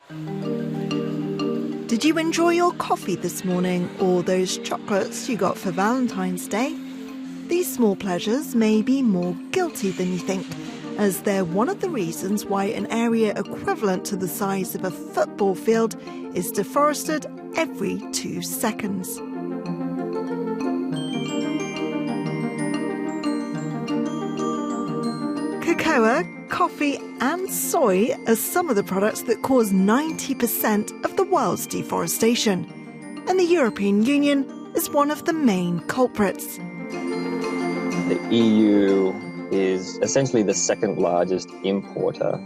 Did you enjoy your coffee this morning or those chocolates you got for Valentine's Day? These small pleasures may be more guilty than you think, as they're one of the reasons why an area equivalent to the size of a football field is deforested every 2 seconds. Cocoa, coffee and soy are some of the products that cause 90% of the world's deforestation, and the European Union is one of the main culprits. The EU is essentially the second largest importer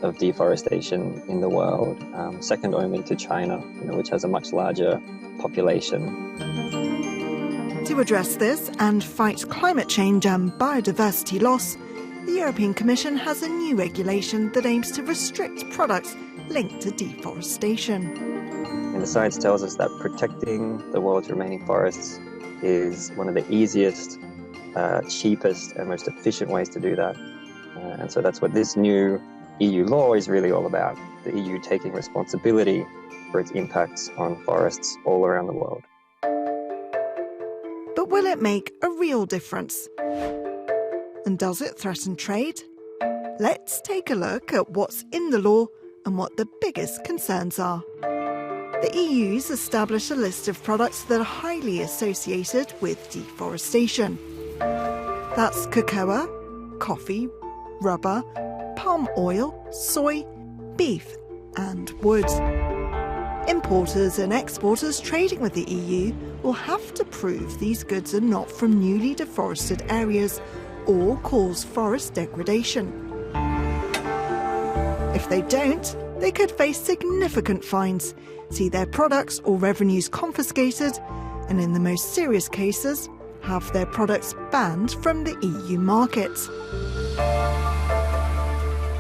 of deforestation in the world, second only to China, which has a much larger population. To address this and fight climate change and biodiversity loss, the European Commission has a new regulation that aims to restrict products linked to deforestation. And the science tells us that protecting the world's remaining forests is one of the easiest, cheapest and most efficient ways to do that. And so that's what this new EU law is really all about, the EU taking responsibility for its impacts on forests all around the world. But will it make a real difference? And does it threaten trade? Let's take a look at what's in the law and what the biggest concerns are. The EU's established a list of products that are highly associated with deforestation. That's cocoa, coffee, rubber, palm oil, soy, beef and wood. Importers and exporters trading with the EU will have to prove these goods are not from newly deforested areas or cause forest degradation. If they don't, they could face significant fines, see their products or revenues confiscated, and in the most serious cases, have their products banned from the EU market.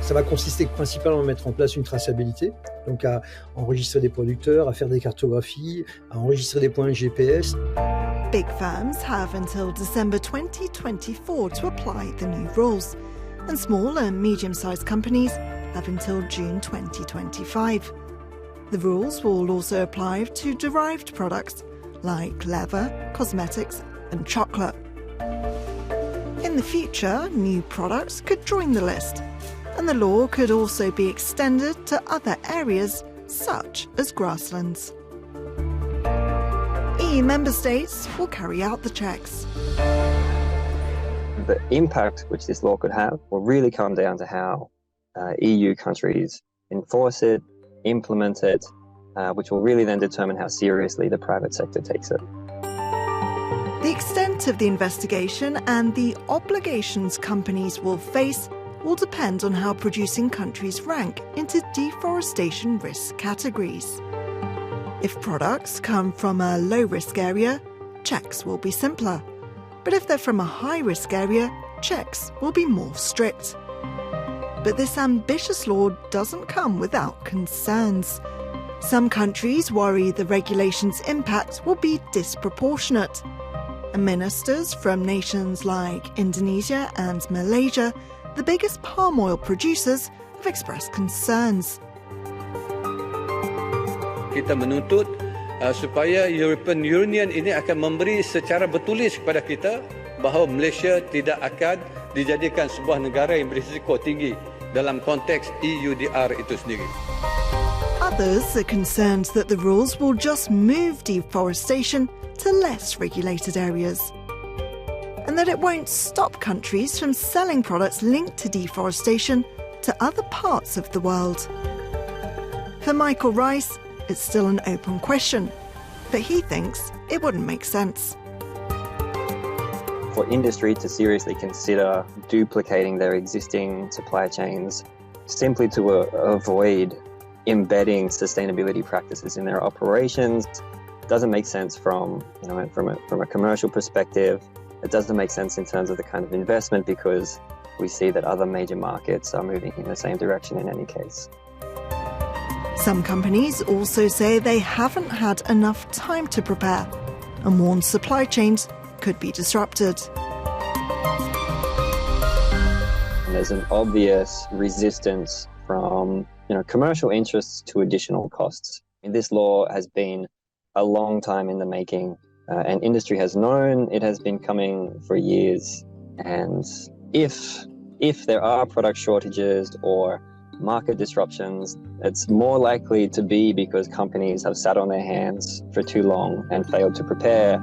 Ça va consister principalement à mettre en place une traçabilité, donc à enregistrer des producteurs, à faire des cartographies, à enregistrer des points GPS. Big firms have until December 2024 to apply the new rules, and small and medium-sized companies have until June 2025. The rules will also apply to derived products like leather, cosmetics and chocolate. In the future, new products could join the list, and the law could also be extended to other areas such as grasslands. EU member states will carry out the checks. The impact which this law could have will really come down to how EU countries enforce it, implement it, which will really then determine how seriously the private sector takes it. The extent of the investigation and the obligations companies will face will depend on how producing countries rank into deforestation risk categories. If products come from a low-risk area, checks will be simpler. But if they're from a high-risk area, checks will be more strict. But this ambitious law doesn't come without concerns. Some countries worry the regulation's impact will be disproportionate. And ministers from nations like Indonesia and Malaysia, the biggest palm oil producers, have expressed concerns. Kita menuntut supaya European Union ini akan memberi secara bertulis kepada kita bahawa Malaysia tidak akan dijadikan sebuah negara yang berisiko tinggi dalam konteks EUDR itu sendiri. Others are concerned that the rules will just move deforestation to less regulated areas, and that it won't stop countries from selling products linked to deforestation to other parts of the world. For Michael Rice, it's still an open question, but he thinks it wouldn't make sense. For industry to seriously consider duplicating their existing supply chains simply to avoid embedding sustainability practices in their operations doesn't make sense from a commercial perspective. It doesn't make sense in terms of the kind of investment, because we see that other major markets are moving in the same direction in any case. Some companies also say they haven't had enough time to prepare and warn supply chains could be disrupted. And there's an obvious resistance from commercial interests to additional costs. This law has been a long time in the making, and industry has known it has been coming for years. And if there are product shortages or market disruptions, it's more likely to be because companies have sat on their hands for too long and failed to prepare.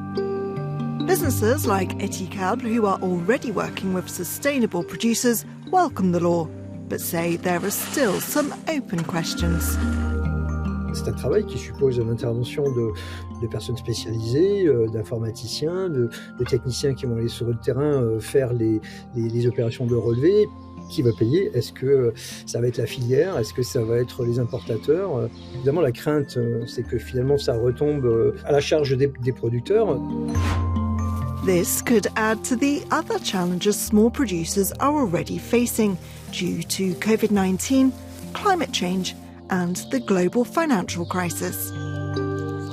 Businesses like Etikable, who are already working with sustainable producers, welcome the law, but say there are still some open questions. C'est un travail qui suppose l'intervention de personnes spécialisées, d'informaticiens, de techniciens qui vont aller sur le terrain faire les opérations de relevé. Qui va payer? Est-ce que ça va être la filière? Est-ce que ça va être les importateurs? Évidemment, la crainte, c'est que finalement, ça retombe à la charge des producteurs. This could add to the other challenges small producers are already facing due to COVID-19, climate change, and the global financial crisis.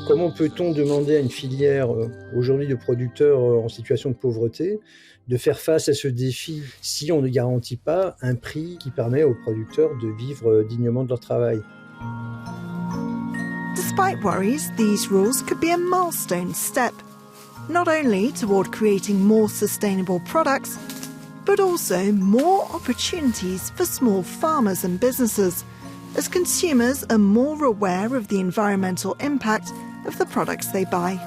Comment peut-on demander à une filière aujourd'hui de producteurs en situation de pauvreté de faire face à ce défi si on ne garantit pas un prix qui permet aux producteurs de vivre dignement de leur travail? Despite worries, these rules could be a milestone step, not only toward creating more sustainable products, but also more opportunities for small farmers and businesses, as consumers are more aware of the environmental impact of the products they buy.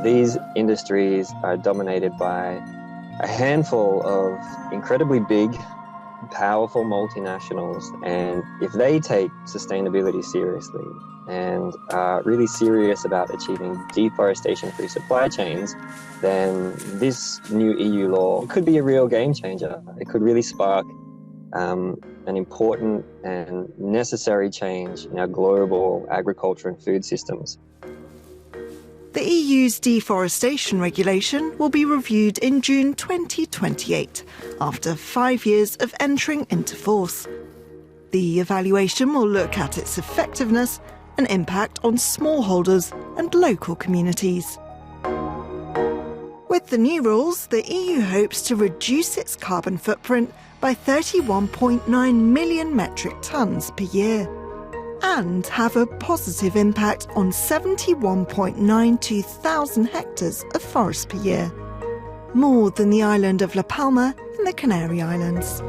These industries are dominated by a handful of incredibly big, powerful multinationals, and if they take sustainability seriously and are really serious about achieving deforestation-free supply chains, then this new EU law could be a real game changer. It could really spark an important and necessary change in our global agriculture and food systems. The EU's deforestation regulation will be reviewed in June 2028, after 5 years of entering into force. The evaluation will look at its effectiveness and impact on smallholders and local communities. With the new rules, the EU hopes to reduce its carbon footprint by 31.9 million metric tonnes per year and have a positive impact on 71.92 thousand hectares of forest per year, more than the island of La Palma in the Canary Islands.